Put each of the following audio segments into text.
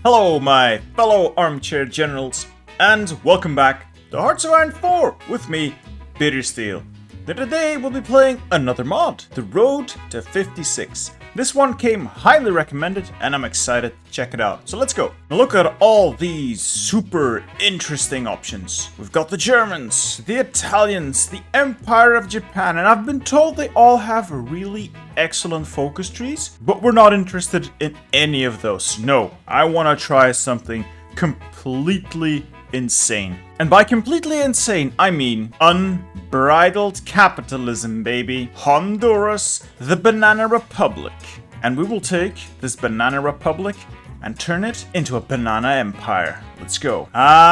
Hello, my fellow armchair generals, and welcome back to Hearts of Iron 4 with me, Bittersteel. Today we'll be playing another mod, the Road to 56. This one came highly recommended, and I'm excited to check it out. So let's go. Now look at all these super interesting options. We've got the Germans, the Italians, the Empire of Japan, and I've been told they all have really excellent focus trees, but we're not interested in any of those. No, I want to try something completely insane. And by completely insane, I mean unbridled capitalism, baby. Honduras, the Banana Republic. And we will take this Banana Republic and turn it into a banana empire. Let's go.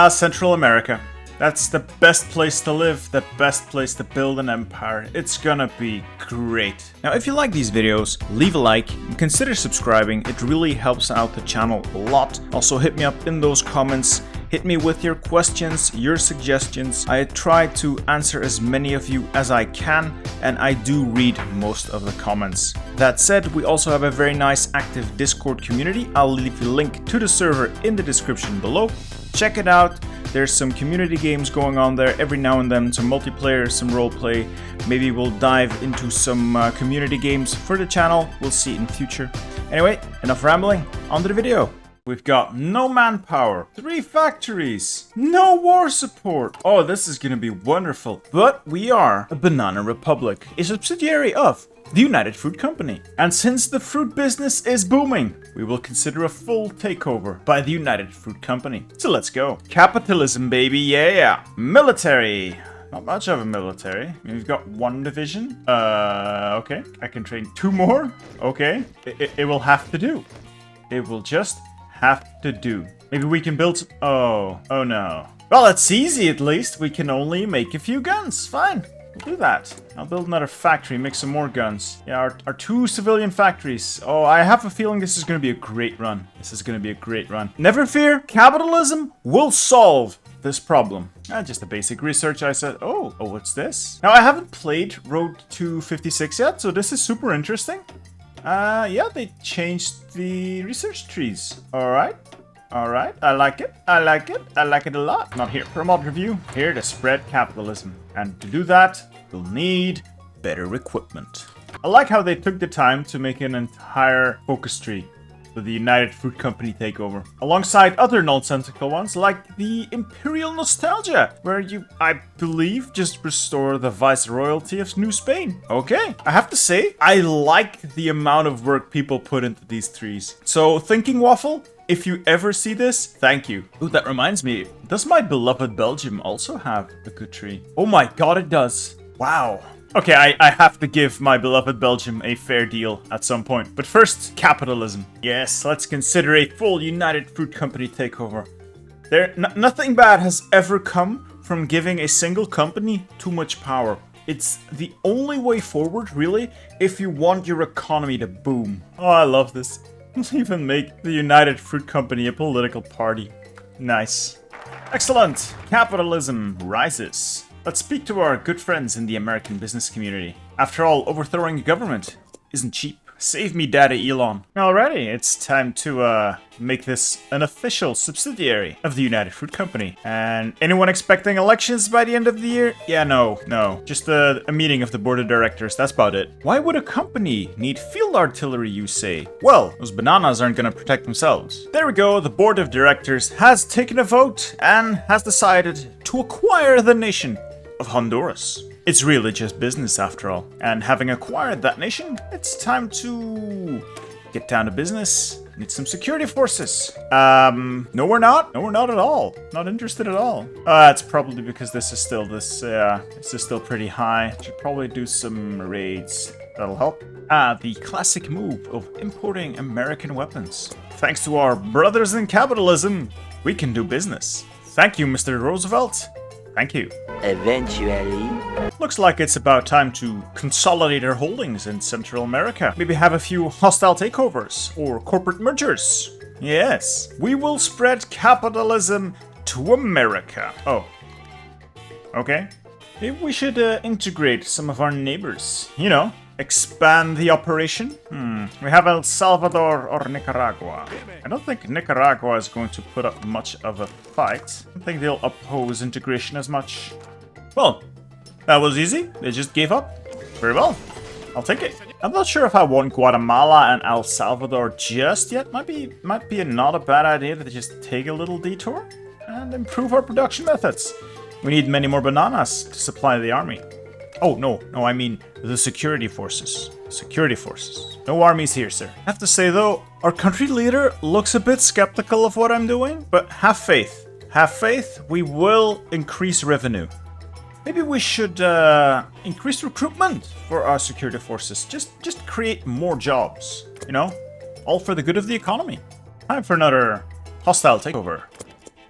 Central America. That's the best place to live, the best place to build an empire. It's gonna be great. Now, if you like these videos, leave a like and consider subscribing. It really helps out the channel a lot. Also, hit me up in those comments. Hit me with your questions, your suggestions. I try to answer as many of you as I can, and I do read most of the comments. That said, we also have a very nice active Discord community. I'll leave a link to the server in the description below. Check it out. There's some community games going on there every now and then, some multiplayer, some roleplay. Maybe we'll dive into some community games for the channel. We'll see in future. Anyway, enough rambling, on to the video. We've got no manpower, 3 factories, no war support. Oh, this is gonna be wonderful. But we are a Banana Republic, a subsidiary of the United Fruit Company. And since the fruit business is booming, we will consider a full takeover by the United Fruit Company. So let's go. Capitalism, baby, yeah. Military. Not much of a military. We've got 1 division. Okay. I can train 2 more. Okay. It will have to do. It will just have to do. Maybe we can build... Oh no. Well, it's easy at least. We can only make a few guns. Fine. We'll do that. I'll build another factory, make some more guns. Yeah, our 2 civilian factories. Oh, I have a feeling this is going to be a great run. This is going to be a great run. Never fear, capitalism will solve this problem. Just a basic research, I said. Oh, what's this? Now, I haven't played Road to 56 yet, so this is super interesting. Yeah, they changed the research trees. Alright. I like it. I like it a lot. Not here for a mod review. Here to spread capitalism. And to do that, we'll need better equipment. I like how they took the time to make an entire focus tree with the United Fruit Company takeover, alongside other nonsensical ones like the Imperial Nostalgia, where you, I believe, just restore the Viceroyalty of New Spain. Okay, I have to say, I like the amount of work people put into these trees. So, Thinking Waffle, if you ever see this, thank you. Ooh, that reminds me, does my beloved Belgium also have a good tree? Oh my god, it does. Wow. Okay, I have to give my beloved Belgium a fair deal at some point. But first, capitalism. Yes, let's consider a full United Fruit Company takeover. Nothing bad has ever come from giving a single company too much power. It's the only way forward, really, if you want your economy to boom. Oh, I love this. Let's even make the United Fruit Company a political party. Nice. Excellent. Capitalism rises. Let's speak to our good friends in the American business community. After all, overthrowing a government isn't cheap. Save me, Daddy Elon. Alrighty, it's time to make this an official subsidiary of the United Fruit Company. And anyone expecting elections by the end of the year? Yeah, no. Just a meeting of the board of directors, that's about it. Why would a company need field artillery, you say? Well, those bananas aren't gonna protect themselves. There we go, the board of directors has taken a vote and has decided to acquire the nation of Honduras. It's really just business after all. And having acquired that nation, it's time to get down to business. Need some security forces. No we're not. No we're not at all. Not interested at all. It's probably because this is still pretty high. Should probably do some raids. That'll help. The classic move of importing American weapons. Thanks to our brothers in capitalism, we can do business. Thank you, Mr. Roosevelt. Thank you. Eventually. Looks like it's about time to consolidate our holdings in Central America. Maybe have a few hostile takeovers or corporate mergers. Yes, we will spread capitalism to America. Oh. Okay. Maybe we should integrate some of our neighbors. You know, expand the operation. We have El Salvador or Nicaragua. I don't think Nicaragua is going to put up much of a fight. I don't think they'll oppose integration as much. Well, that was easy. They just gave up. Very well. I'll take it. I'm not sure if I want Guatemala and El Salvador just yet. Might be not a bad idea to just take a little detour and improve our production methods. We need many more bananas to supply the army. Oh, no, I mean the security forces. Security forces. No armies here, sir. I have to say, though, our country leader looks a bit skeptical of what I'm doing, but have faith. Have faith, we will increase revenue. Maybe we should increase recruitment for our security forces. Just create more jobs, you know? All for the good of the economy. Time for another hostile takeover.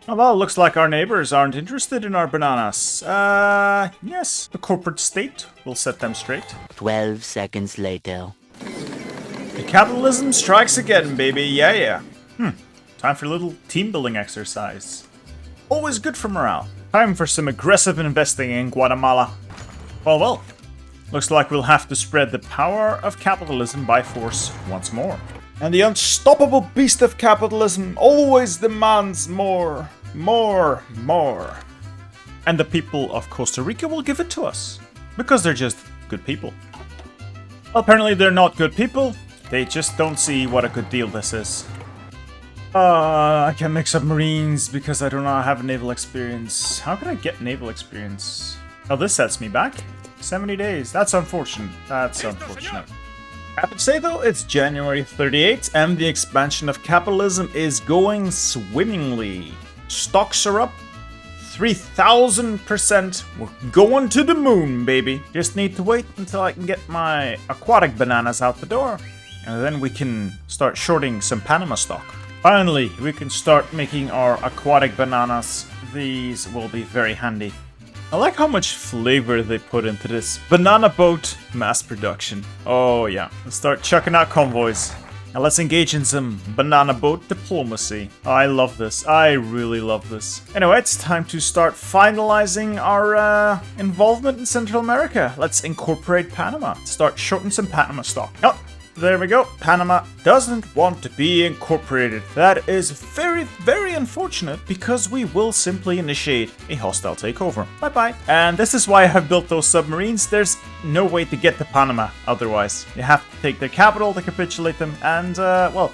Oh, well, looks like our neighbors aren't interested in our bananas. Yes. The corporate state will set them straight. 12 seconds later. The capitalism strikes again, baby. Yeah. Time for a little team building exercise. Always good for morale. Time for some aggressive investing in Guatemala. Well. Looks like we'll have to spread the power of capitalism by force once more. And the unstoppable beast of capitalism always demands more. And the people of Costa Rica will give it to us. Because they're just good people. Well, apparently they're not good people. They just don't see what a good deal this is. I can't make submarines because I do not have naval experience. How can I get naval experience? Oh, this sets me back. 70 days. That's unfortunate. I have to say though, it's January 38th and the expansion of capitalism is going swimmingly. Stocks are up 3,000%. We're going to the moon, baby. Just need to wait until I can get my aquatic bananas out the door. And then we can start shorting some Panama stock. Finally, we can start making our aquatic bananas. These will be very handy. I like how much flavor they put into this banana boat mass production. Oh yeah, let's start chucking out convoys. Now let's engage in some banana boat diplomacy. I love this. I really love this. Anyway, it's time to start finalizing our involvement in Central America. Let's incorporate Panama. Start shorting some Panama stock. Oh, there we go. Panama doesn't want to be incorporated. That is very, very unfortunate because we will simply initiate a hostile takeover. Bye-bye. And this is why I have built those submarines. There's no way to get to Panama otherwise. You have to take their capital to capitulate them and, well,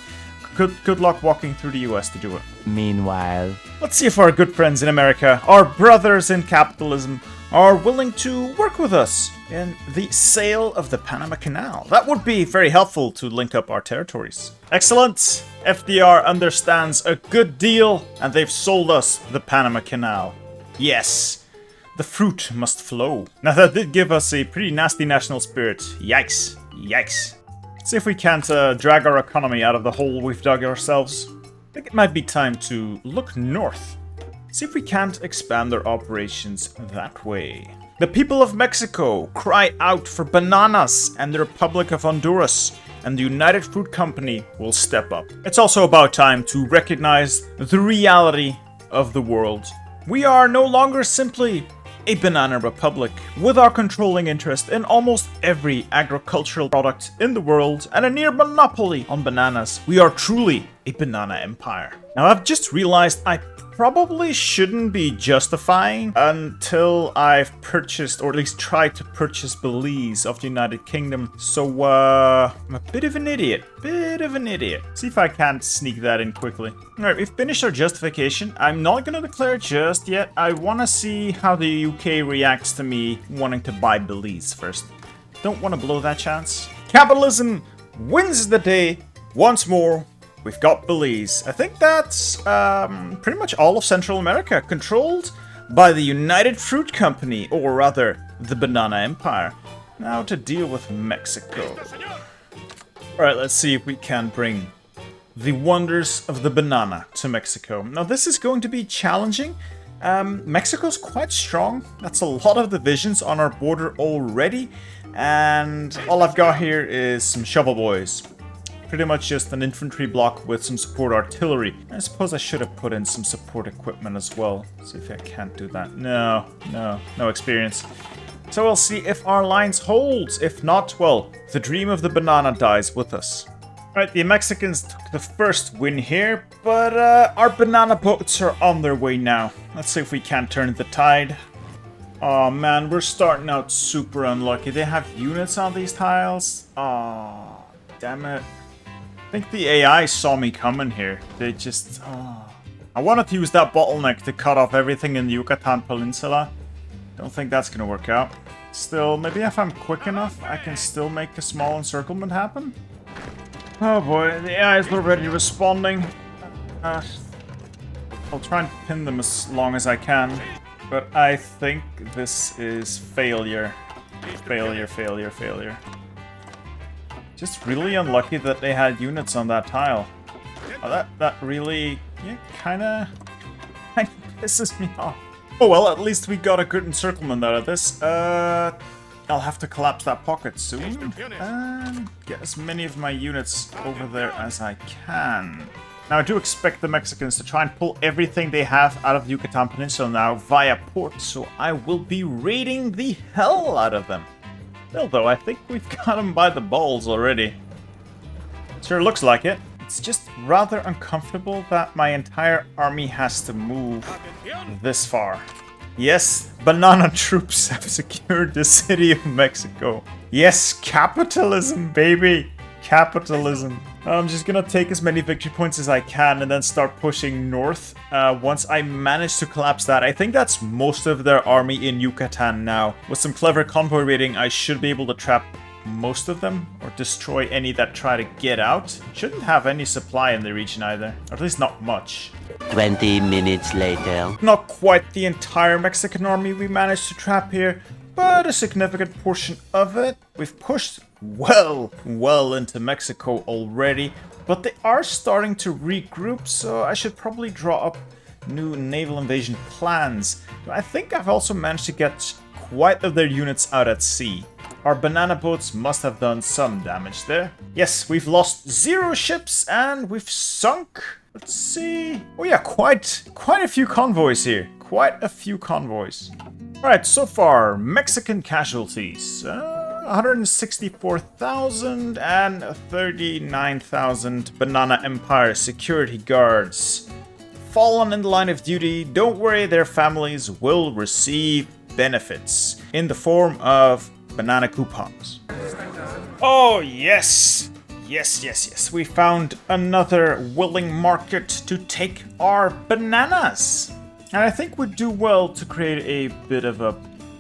good luck walking through the US to do it. Meanwhile, let's see if our good friends in America, our brothers in capitalism, are willing to work with us in the sale of the Panama Canal. That would be very helpful to link up our territories. Excellent! FDR understands a good deal, and they've sold us the Panama Canal. Yes, the fruit must flow. Now that did give us a pretty nasty national spirit. Yikes. Let's see if we can't drag our economy out of the hole we've dug ourselves. I think it might be time to look north. See if we can't expand our operations that way. The people of Mexico cry out for bananas, and the Republic of Honduras and the United Fruit Company will step up. It's also about time to recognize the reality of the world. We are no longer simply a banana republic, with our controlling interest in almost every agricultural product in the world and a near monopoly on bananas. We are truly a banana empire. Now I've just realized I probably shouldn't be justifying until I've purchased, or at least tried to purchase, Belize of the United Kingdom. So, I'm a bit of an idiot. See if I can't sneak that in quickly. Alright, we've finished our justification. I'm not gonna declare just yet. I wanna see how the UK reacts to me wanting to buy Belize first. Don't wanna blow that chance. Capitalism wins the day once more. We've got Belize. I think that's pretty much all of Central America, controlled by the United Fruit Company, or rather, the Banana Empire. Now to deal with Mexico. Alright, let's see if we can bring the wonders of the banana to Mexico. Now this is going to be challenging. Mexico's quite strong. That's a lot of divisions on our border already. And all I've got here is some shovel boys. Pretty much just an infantry block with some support artillery. I suppose I should have put in some support equipment as well. See if I can't do that. No experience. So we'll see if our alliance holds. If not, well, the dream of the banana dies with us. Alright, the Mexicans took the first win here, but our banana boats are on their way now. Let's see if we can't turn the tide. Oh man, we're starting out super unlucky. They have units on these tiles. Oh, damn it. I think the AI saw me coming here. They just... Oh. I wanted to use that bottleneck to cut off everything in the Yucatan Peninsula. Don't think that's gonna work out. Still, maybe if I'm quick enough, I can still make a small encirclement happen. Oh boy, the AI is already responding. I'll try and pin them as long as I can. But I think this is failure. Failure. Just really unlucky that they had units on that tile. Oh, that really, yeah, kinda pisses me off. Oh well, at least we got a good encirclement out of this. I'll have to collapse that pocket soon and get as many of my units over there as I can. Now, I do expect the Mexicans to try and pull everything they have out of the Yucatan Peninsula now via port, so I will be raiding the hell out of them. Still, though, I think we've got them by the balls already. Sure looks like it. It's just rather uncomfortable that my entire army has to move this far. Yes, banana troops have secured the city of Mexico. Yes, capitalism, baby. Capitalism. I'm just gonna take as many victory points as I can and then start pushing north. Once I manage to collapse that, I think that's most of their army in Yucatan now. With some clever convoy raiding, I should be able to trap most of them, or destroy any that try to get out. Shouldn't have any supply in the region either, or at least not much. 20 minutes later. Not quite the entire Mexican army we managed to trap here, but a significant portion of it. We've pushed well into Mexico already, but they are starting to regroup, so I should probably draw up new naval invasion plans. I think I've also managed to get quite of their units out at sea. Our banana boats must have done some damage there. Yes, we've lost 0 ships and we've sunk. Let's see. Oh yeah, quite a few convoys here. Quite a few convoys. Alright, so far, Mexican casualties. 164,000 and 39,000 Banana Empire security guards. Fallen in the line of duty, don't worry, their families will receive benefits in the form of banana coupons. Oh yes! Yes. We found another willing market to take our bananas. And I think we'd do well to create a bit of a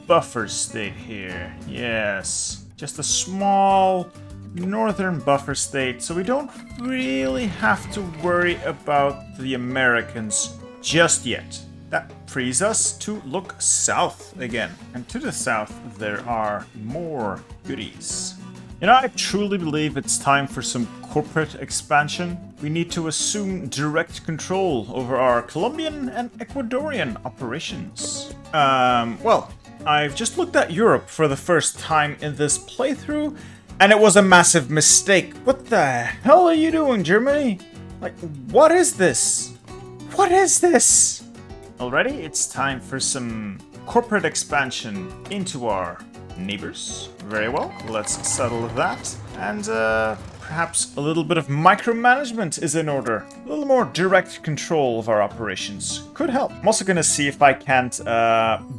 buffer state here. Yes. Just a small northern buffer state, so we don't really have to worry about the Americans just yet. That frees us to look south again. And to the south, there are more goodies. You know, I truly believe it's time for some corporate expansion. We need to assume direct control over our Colombian and Ecuadorian operations. Well, I've just looked at Europe for the first time in this playthrough, and it was a massive mistake. What the hell are you doing, Germany? Like, what is this? What is this? Already, it's time for some corporate expansion into our neighbors. Very well, let's settle that. And perhaps a little bit of micromanagement is in order. A little more direct control of our operations could help. I'm also gonna see if I can't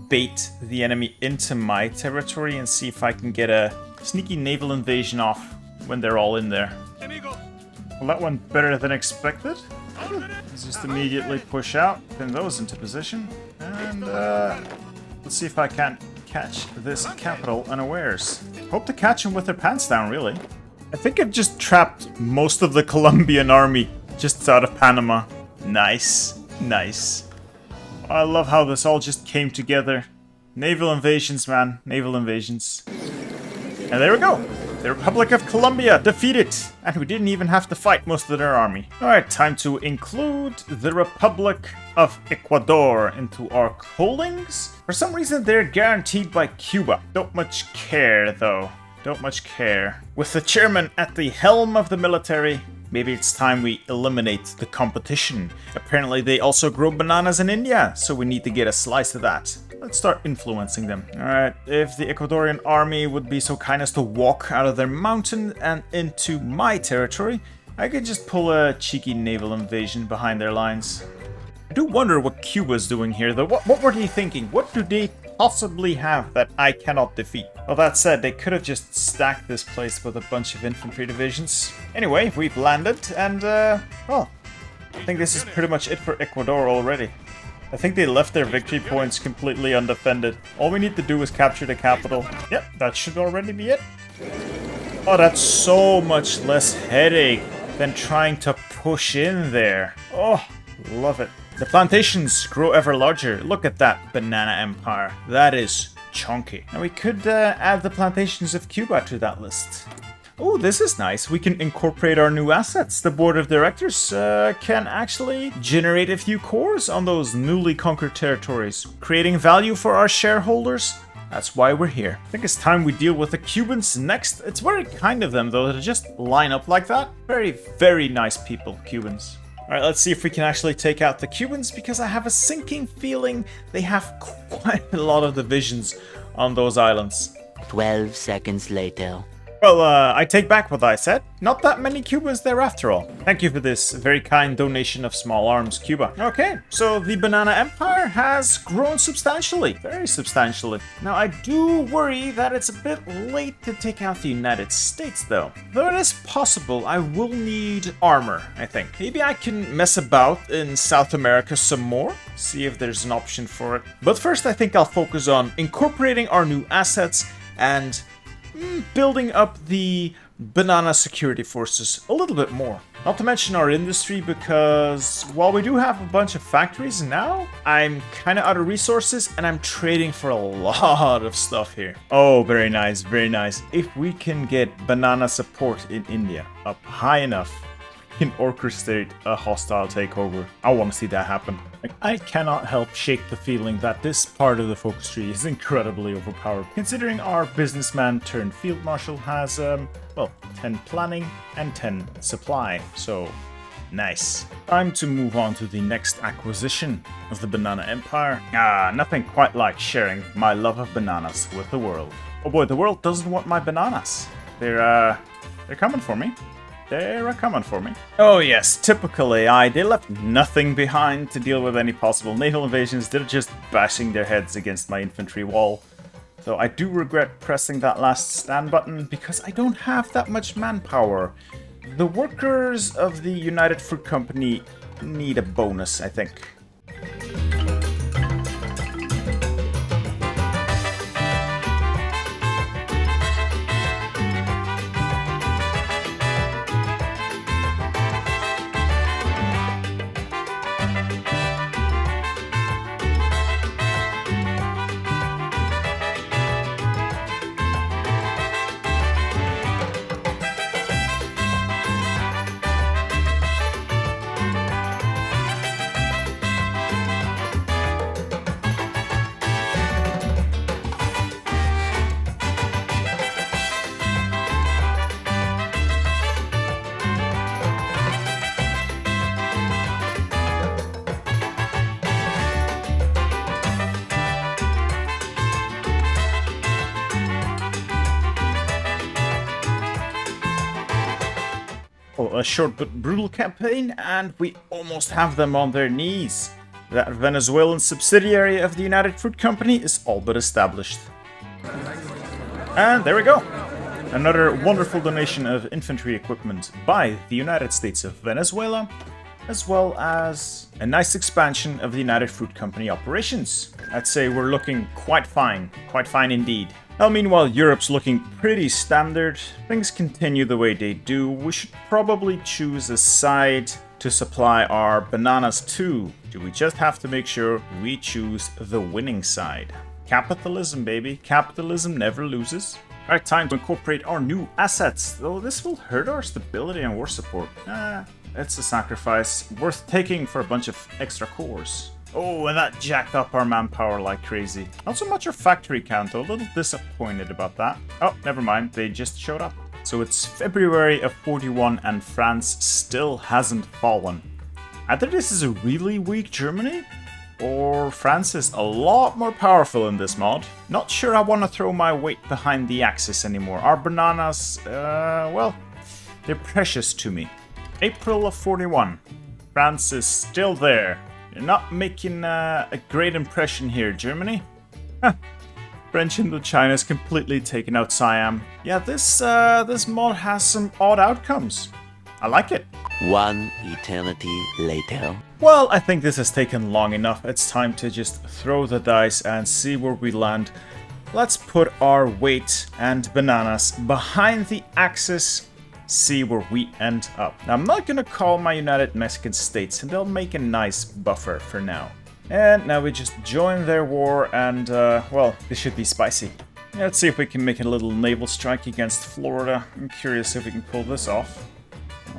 bait the enemy into my territory and see if I can get a sneaky naval invasion off when they're all in there. Well, that went better than expected. Let's just immediately push out, pin those into position, and let's see if I can't catch this capital unawares. Hope to catch them with their pants down, really. I think I've just trapped most of the Colombian army just out of Panama. Nice. I love how this all just came together. Naval invasions, man. Naval invasions. And there we go. The Republic of Colombia defeated, and we didn't even have to fight most of their army. Alright, time to include the Republic of Ecuador into our holdings. For some reason, they're guaranteed by Cuba. Don't much care, though. Don't much care. With the chairman at the helm of the military, maybe it's time we eliminate the competition. Apparently, they also grow bananas in India, so we need to get a slice of that. let's start influencing them. Alright, if the Ecuadorian army would be so kind as to walk out of their mountain and into my territory, I could just pull a cheeky naval invasion behind their lines. I do wonder what Cuba's doing here though. What were they thinking? What do they possibly have that I cannot defeat? Well, that said, they could have just stacked this place with a bunch of infantry divisions. Anyway, we've landed and, well, I think this is pretty much it for Ecuador already. I think they left their victory points completely undefended. All we need to do is capture the capital. Yep, that should already be it. Oh, that's so much less headache than trying to push in there. Oh, love it. The plantations grow ever larger. Look at that banana empire. That is chunky. And we could add the plantations of Cuba to that list. Oh, this is nice. We can incorporate our new assets. The board of directors can actually generate a few cores on those newly conquered territories, creating value for our shareholders. That's why we're here. I think it's time we deal with the Cubans next. It's very kind of them, though, to just line up like that. Very, very nice people, Cubans. Alright, let's see if we can actually take out the Cubans, because I have a sinking feeling they have quite a lot of divisions on those islands. 12 seconds later. Well, I take back what I said. Not that many Cubans there after all. Thank you for this very kind donation of small arms, Cuba. Okay, so the Banana Empire has grown substantially. Very substantially. Now, I do worry that it's a bit late to take out the United States, though. Though it is possible, I will need armor, I think. Maybe I can mess about in South America some more. See if there's an option for it. But first, I think I'll focus on incorporating our new assets and building up the banana security forces a little bit more. Not to mention our industry, because while we do have a bunch of factories now, I'm kind of out of resources and I'm trading for a lot of stuff here. Oh, very nice, very nice. If we can get banana support in India up high enough, we can orchestrate a hostile takeover. I want to see that happen. I cannot help shake the feeling that this part of the focus tree is incredibly overpowered, considering our businessman turned field marshal has, well, 10 planning and 10 supply, so nice. Time to move on to the next acquisition of the Banana Empire. Nothing quite like sharing my love of bananas with the world. Oh boy, the world doesn't want my bananas. They're coming for me. They're coming for me. Oh yes, typical AI. They left nothing behind to deal with any possible naval invasions. They're just bashing their heads against my infantry wall. So I do regret pressing that last stand button because I don't have that much manpower. The workers of the United Fruit Company need a bonus, I think. A short but brutal campaign, and we almost have them on their knees. That Venezuelan subsidiary of the United Fruit Company is all but established. And there we go. Another wonderful donation of infantry equipment by the United States of Venezuela, as well as a nice expansion of the United Fruit Company operations. I'd say we're looking quite fine indeed. Well, meanwhile, Europe's looking pretty standard. Things continue the way they do. We should probably choose a side to supply our bananas to. Do we just have to make sure we choose the winning side? Capitalism, baby. Capitalism never loses. Alright, time to incorporate our new assets. Though this will hurt our stability and war support. It's a sacrifice worth taking for a bunch of extra cores. Oh, and that jacked up our manpower like crazy. Not so much our factory count, though. A little disappointed about that. Oh, never mind. They just showed up. So it's February of 41 and France still hasn't fallen. Either this is a really weak Germany, or France is a lot more powerful in this mod. Not sure I want to throw my weight behind the Axis anymore. Our bananas, well, they're precious to me. April of 41. France is still there. You're not making a great impression here, Germany. Huh. French Indochina is completely taken out Siam. Yeah, this mod has some odd outcomes. I like it. One eternity later. Well, I think this has taken long enough. It's time to just throw the dice and see where we land. Let's put our weight and bananas behind the Axis, see where we end up. Now, I'm not gonna call my United Mexican States, and they'll make a nice buffer for now. And now we just join their war, and, well, this should be spicy. Let's see if we can make a little naval strike against Florida. I'm curious if we can pull this off.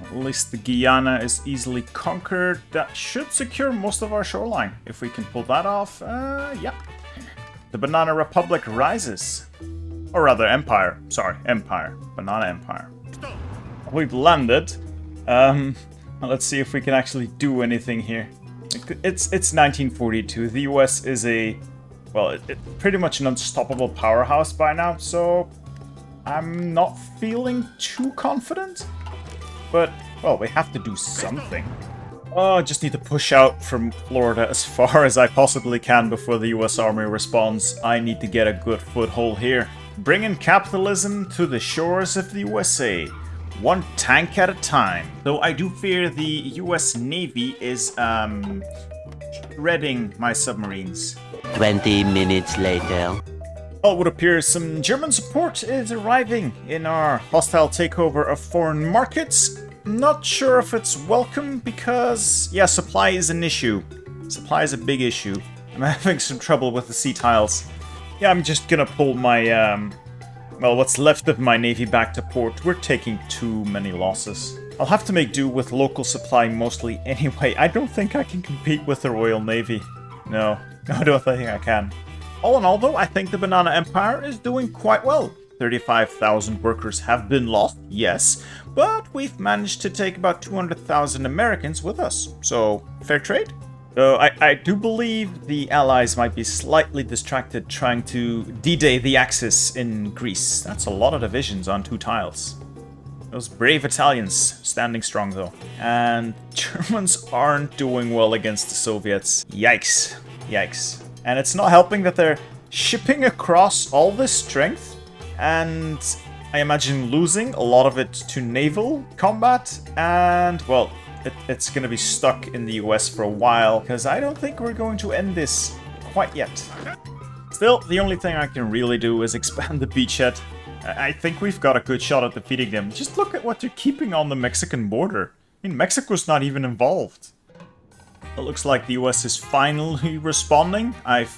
At least the Guyana is easily conquered. That should secure most of our shoreline. If we can pull that off, yeah. The Banana Republic rises. Or rather, Empire. Sorry, Empire. Banana Empire. We've landed. Let's see if we can actually do anything here. It's 1942. The US is well, pretty much an unstoppable powerhouse by now, so I'm not feeling too confident. But, well, we have to do something. Oh, I just need to push out from Florida as far as I possibly can before the US Army responds. I need to get a good foothold here. Bringing capitalism to the shores of the USA. One tank at a time. Though I do fear the US Navy is, shredding my submarines. 20 minutes later. Well, it would appear some German support is arriving in our hostile takeover of foreign markets. Not sure if it's welcome because, yeah, supply is an issue. Supply is a big issue. I'm having some trouble with the sea tiles. Yeah, I'm just gonna pull my, well, what's left of my navy back to port. We're taking too many losses. I'll have to make do with local supply mostly anyway. I don't think I can compete with the Royal Navy. No, I don't think I can. All in all, though, I think the Banana Empire is doing quite well. 35,000 workers have been lost, yes, but we've managed to take about 200,000 Americans with us, so fair trade. Though I do believe the Allies might be slightly distracted trying to D-Day the Axis in Greece. That's a lot of divisions on 2 tiles. Those brave Italians standing strong, though. And Germans aren't doing well against the Soviets. Yikes. Yikes. And it's not helping that they're shipping across all this strength, and I imagine losing a lot of it to naval combat, and, well, it's gonna be stuck in the US for a while, because I don't think we're going to end this quite yet. Still, the only thing I can really do is expand the beachhead. I think we've got a good shot at defeating them. Just look at what they're keeping on the Mexican border. I mean, Mexico's not even involved. It looks like the US is finally responding. I've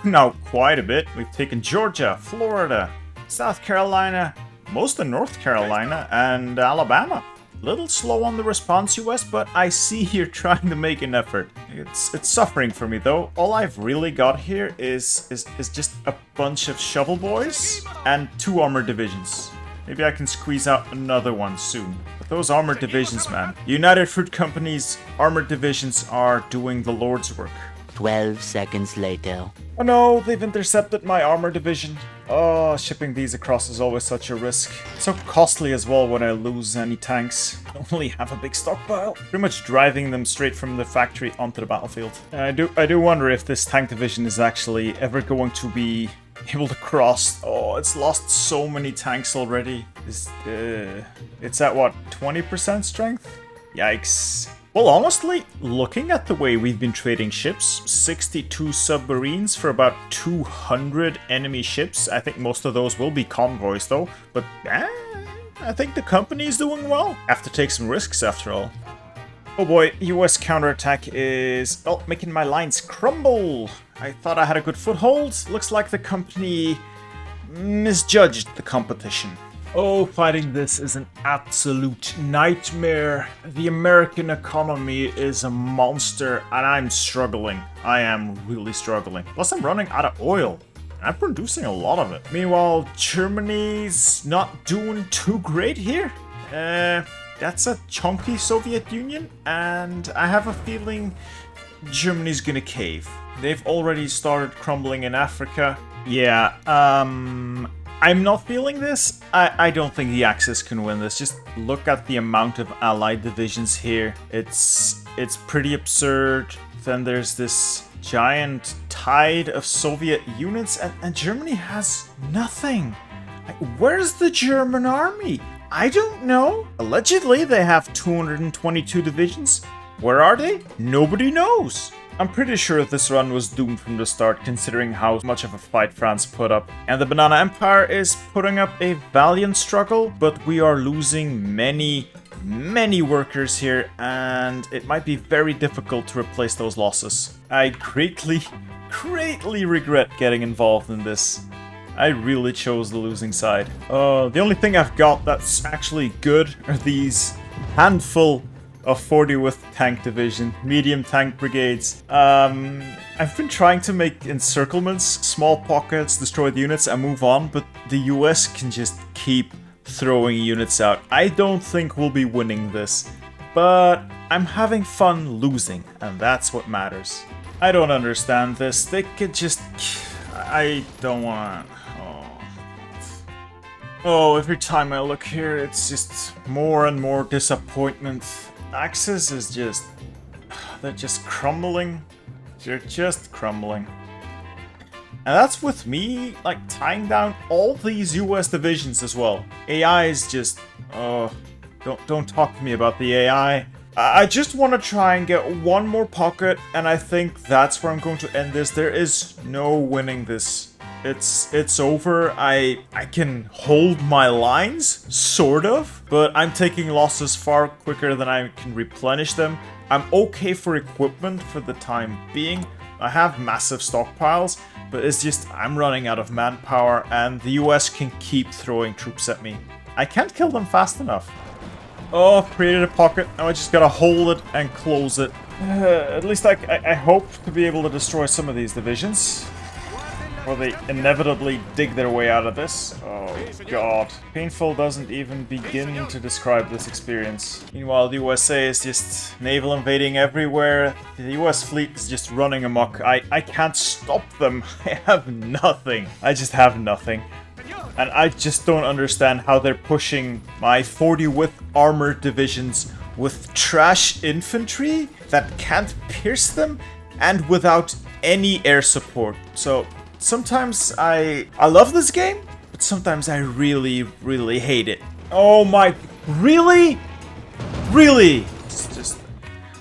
now quite a bit. We've taken Georgia, Florida, South Carolina, most of North Carolina, and Alabama. Little slow on the response, US, but I see you're trying to make an effort. It's suffering for me, though. All I've really got here is just a bunch of shovel boys and 2 armored divisions. Maybe I can squeeze out another one soon. But those armored divisions, man. United Fruit Company's armored divisions are doing the Lord's work. 12 seconds later. Oh no, they've intercepted my armor division. Oh, shipping these across is always such a risk. So costly as well when I lose any tanks. I only have a big stockpile. Pretty much driving them straight from the factory onto the battlefield. I do wonder if this tank division is actually ever going to be able to cross. Oh, it's lost so many tanks already. It's at what, 20% strength? Yikes. Well, honestly, looking at the way we've been trading ships, 62 submarines for about 200 enemy ships. I think most of those will be convoys, though. But I think the company is doing well. Have to take some risks, after all. Oh boy, US counterattack is, well, making my lines crumble. I thought I had a good foothold. Looks like the company misjudged the competition. Oh, fighting this is an absolute nightmare. The American economy is a monster, and I'm struggling. I am really struggling. Plus, I'm running out of oil. I'm producing a lot of it. Meanwhile, Germany's not doing too great here. That's a chunky Soviet Union, and I have a feeling Germany's gonna cave. They've already started crumbling in Africa. Yeah, I'm not feeling this. I don't think the Axis can win this. Just look at the amount of allied divisions here. It's pretty absurd. Then there's this giant tide of Soviet units, and Germany has nothing. Like, where's the German army? I don't know. Allegedly, they have 222 divisions. Where are they? Nobody knows. I'm pretty sure this run was doomed from the start, considering how much of a fight France put up. And the Banana Empire is putting up a valiant struggle, but we are losing many workers here, and it might be very difficult to replace those losses. I greatly regret getting involved in this. I really chose the losing side. The only thing I've got that's actually good are these handful of 40 with tank division, medium tank brigades. I've been trying to make encirclements, small pockets, destroy the units and move on, but the US can just keep throwing units out. I don't think we'll be winning this, but I'm having fun losing, and that's what matters. I don't understand this. They could just... I don't want to... Oh, every time I look here, it's just more and more disappointment. Axis is just... They're just crumbling. They're just crumbling. And that's with me, like, tying down all these US divisions as well. AI is just... Oh, don't talk to me about the AI. I just want to try and get one more pocket, and I think that's where I'm going to end this. There is no winning this. It's over. I can hold my lines, sort of, but I'm taking losses far quicker than I can replenish them. I'm okay for equipment for the time being. I have massive stockpiles, but it's just I'm running out of manpower, and the US can keep throwing troops at me. I can't kill them fast enough. Oh, I've created a pocket. Now I just gotta hold it and close it. At least I hope to be able to destroy some of these divisions. Or they inevitably dig their way out of this. Oh god. Painful doesn't even begin to describe this experience. Meanwhile, the USA is just naval invading everywhere. The US fleet is just running amok. I can't stop them. I have nothing. I just have nothing. And I just don't understand how they're pushing my 40 with armored divisions with trash infantry that can't pierce them and without any air support. So sometimes I love this game, but sometimes I really hate it. Oh my, really? Really? It's just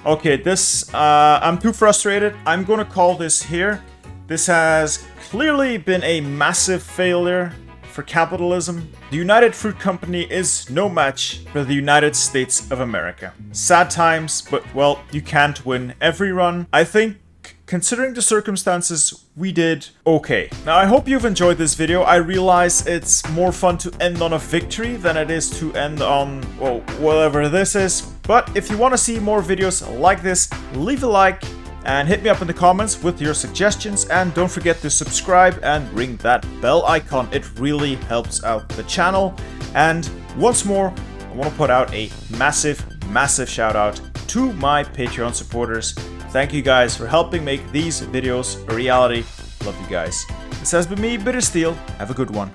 okay, this I'm too frustrated. I'm gonna call this here. This has clearly been a massive failure for capitalism. The United Fruit Company is no match for the United States of America. Sad times, but well, you can't win every run. I think, considering the circumstances, we did okay. Now, I hope you've enjoyed this video. I realize it's more fun to end on a victory than it is to end on, well, whatever this is. But if you want to see more videos like this, leave a like and hit me up in the comments with your suggestions, and don't forget to subscribe and ring that bell icon. It really helps out the channel. And once more, I want to put out a massive shout out to my Patreon supporters. Thank you guys for helping make these videos a reality. Love you guys. This has been me, Bitter Steel. Have a good one.